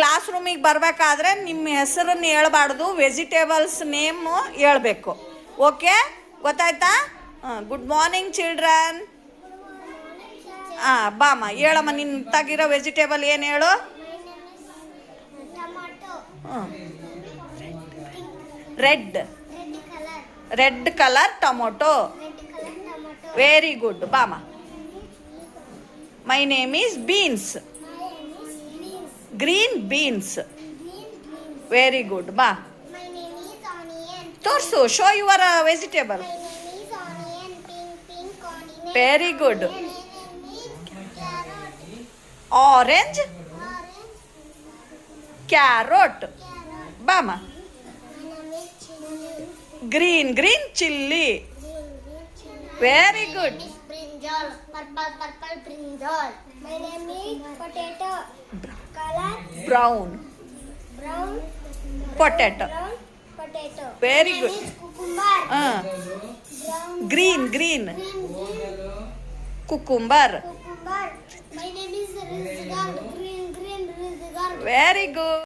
Class ರೂಮಿಗೆ ಬರಬೇಕಾದ್ರೆ ನಿಮ್ಮ ಹೆಸರನ್ನು ಹೇಳ್ಬಾರ್ದು, ವೆಜಿಟೇಬಲ್ಸ್ ನೇಮು ಹೇಳ್ಬೇಕು. ಓಕೆ, ಗೊತ್ತಾಯ್ತಾ? Good morning children. ಬಾಮ್ಮ ಹೇಳಮ್ಮ, ನಿನ್ನ ತಗಿರೋ ವೆಜಿಟೇಬಲ್ ಏನು ಹೇಳು? Red colour tomato. Very good. ಬಾಮ್ಮ. My name is beans. Green beans. Very good. ಬಾ ತೋರಿಸು, show your vegetable. Very good. Orange, carrot. ಬಾಮ. Green chilli. Very good. Purple brinjal. My name is potato. Color brown potato. Very good. Cucumber. Green cucumber. My name is Rizgar. Green Rizgar. Very good.